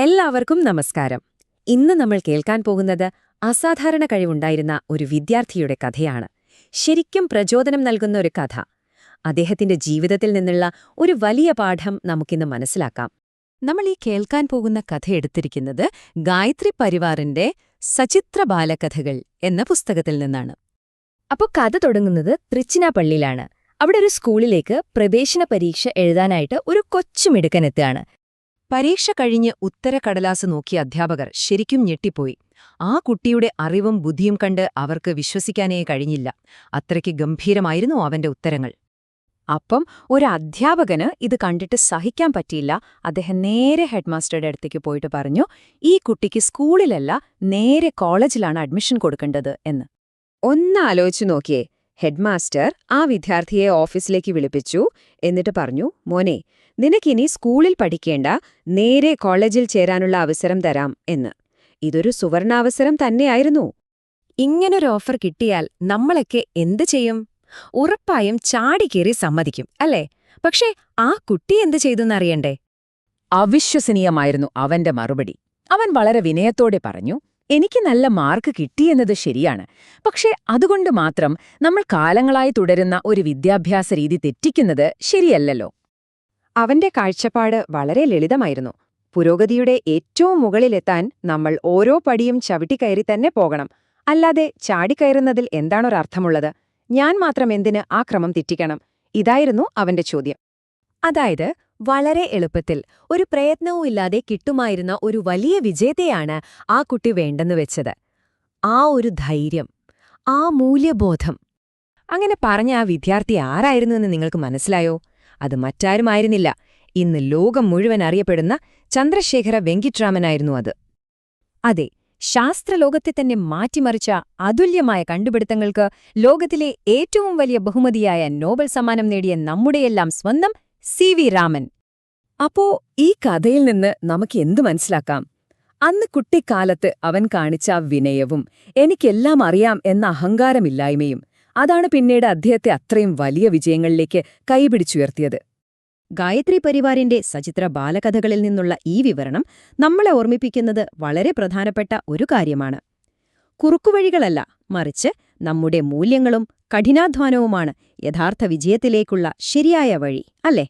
എല്ലാവർക്കും നമസ്കാരം. ഇന്ന് നമ്മൾ കേൾക്കാൻ പോകുന്നത് അസാധാരണ കഴിവുണ്ടായിരുന്ന ഒരു വിദ്യാർത്ഥിയുടെ കഥയാണ്. ശരിക്കും പ്രചോദനം നൽകുന്ന ഒരു കഥ. അദ്ദേഹത്തിന്റെ ജീവിതത്തിൽ നിന്നുള്ള ഒരു വലിയ പാഠം നമുക്കിന്ന് മനസ്സിലാക്കാം. നമ്മൾ ഈ കേൾക്കാൻ പോകുന്ന കഥ എടുത്തിരിക്കുന്നത് ഗായത്രി പരിവാറിന്റെ സചിത്ര ബാലകഥകൾ എന്ന പുസ്തകത്തിൽ നിന്നാണ്. അപ്പോൾ കഥ തുടങ്ങുന്നത് തൃച്ചിനാപ്പള്ളിയിലാണ്. അവിടെ ഒരു സ്കൂളിലേക്ക് പ്രവേശന പരീക്ഷ എഴുതാനായിട്ട് ഒരു കൊച്ചുമിടുക്കനെത്തുകയാണ്. പരീക്ഷ കഴിഞ്ഞ് ഉത്തരക്കടലാസ് നോക്കിയ അധ്യാപകർ ശരിക്കും ഞെട്ടിപ്പോയി. ആ കുട്ടിയുടെ അറിവും ബുദ്ധിയും കണ്ട് അവർക്ക് വിശ്വസിക്കാനേ കഴിഞ്ഞില്ല. അത്രയ്ക്ക് ഗംഭീരമായിരുന്നു അവന്റെ ഉത്തരങ്ങൾ. അപ്പം ഒരു അധ്യാപകന് ഇത് കണ്ടിട്ട് സഹിക്കാൻ പറ്റിയില്ല. അദ്ദേഹം നേരെ ഹെഡ്മാസ്റ്ററുടെ അടുത്തേക്ക് പോയിട്ട് പറഞ്ഞു, ഈ കുട്ടിക്ക് സ്കൂളിലല്ല നേരെ കോളേജിലാണ് അഡ്മിഷൻ കൊടുക്കേണ്ടത് എന്ന്. ഒന്ന് ആലോചിച്ചു നോക്കിയേ. ഹെഡ്മാസ്റ്റർ ആ വിദ്യാർത്ഥിയെ ഓഫീസിലേക്ക് വിളിപ്പിച്ചു. എന്നിട്ട് പറഞ്ഞു, മോനെ, നിനക്കിനി സ്കൂളിൽ പഠിക്കേണ്ട, നേരെ കോളേജിൽ ചേരാനുള്ള അവസരം തരാം എന്ന്. ഇതൊരു സുവർണാവസരം തന്നെയായിരുന്നു. ഇങ്ങനൊരു ഓഫർ കിട്ടിയാൽ നമ്മളൊക്കെ എന്ത് ചെയ്യും? ഉറപ്പായും ചാടിക്കേറി സമ്മതിക്കും, അല്ലേ? പക്ഷേ ആ കുട്ടി എന്ത് ചെയ്തെന്നറിയണ്ടേ? അവിശ്വസനീയമായിരുന്നു അവന്റെ മറുപടി. അവൻ വളരെ വിനയത്തോടെ പറഞ്ഞു, എനിക്ക് നല്ല മാർക്ക് കിട്ടിയെന്നത് ശരിയാണ്. പക്ഷേ അതുകൊണ്ട് മാത്രം നമ്മൾ കാലങ്ങളായി തുടരുന്ന ഒരു വിദ്യാഭ്യാസ രീതി തെറ്റിക്കുന്നത് ശരിയല്ലല്ലോ. അവന്റെ കാഴ്ചപ്പാട് വളരെ ലളിതമായിരുന്നു. പുരോഗതിയുടെ ഏറ്റവും മുകളിലെത്താൻ നമ്മൾ ഓരോ പടിയും ചവിട്ടിക്കയറി തന്നെ പോകണം. അല്ലാതെ ചാടിക്കയറുന്നതിൽ എന്താണൊരർത്ഥമുള്ളത്? ഞാൻ മാത്രം എന്തിന് ആ ക്രമം തെറ്റിക്കണം? ഇതായിരുന്നു അവന്റെ ചോദ്യം. അതായത് വളരെ എളുപ്പത്തിൽ, ഒരു പ്രയത്നവുമില്ലാതെ കിട്ടുമായിരുന്ന ഒരു വലിയ വിജയത്തെയാണ് ആ കുട്ടി വേണ്ടെന്ന് വെച്ചത്. ആ ഒരു ധൈര്യം, ആ മൂല്യബോധം. അങ്ങനെ പറഞ്ഞ ആ വിദ്യാർത്ഥി ആരായിരുന്നു എന്ന് നിങ്ങൾക്ക് മനസ്സിലായോ? അത് മറ്റാരുമായിരുന്നില്ല, ഇന്ന് ലോകം മുഴുവൻ അറിയപ്പെടുന്ന ചന്ദ്രശേഖര വെങ്കിട്രാമനായിരുന്നു അത്. അതെ, ശാസ്ത്രലോകത്തെ തന്നെ മാറ്റിമറിച്ച അതുല്യമായ കണ്ടുപിടുത്തങ്ങൾക്ക് ലോകത്തിലെ ഏറ്റവും വലിയ ബഹുമതിയായ നോബൽ സമ്മാനം നേടിയ നമ്മുടെയെല്ലാം സ്വന്തം സി.വി. രാമൻ. അപ്പോ ഈ കഥയിൽ നിന്ന് നമുക്ക് എന്തു മനസ്സിലാക്കാം? അന്ന് കുട്ടിക്കാലത്ത് അവൻ കാണിച്ച വിനയവും എനിക്കെല്ലാം അറിയാം എന്ന അഹങ്കാരമില്ലായ്മയും അതാണ് പിന്നീട് അദ്ദേഹത്തെ അത്രയും വലിയ വിജയങ്ങളിലേക്ക് കൈപിടിച്ചുയർത്തിയത്. ഗായത്രി പരിവാറിന്റെ സചിത്ര ബാലകഥകളിൽ നിന്നുള്ള ഈ വിവരണം നമ്മളെ ഓർമ്മിപ്പിക്കുന്നത് വളരെ പ്രധാനപ്പെട്ട ഒരു കാര്യമാണ്. കുറുക്കുവഴികളല്ല, മറിച്ച് നമ്മുടെ മൂല്യങ്ങളും കഠിനാധ്വാനവുമാണ് യഥാർത്ഥ വിജയത്തിലേക്കുള്ള ശരിയായ വഴി, അല്ലേ?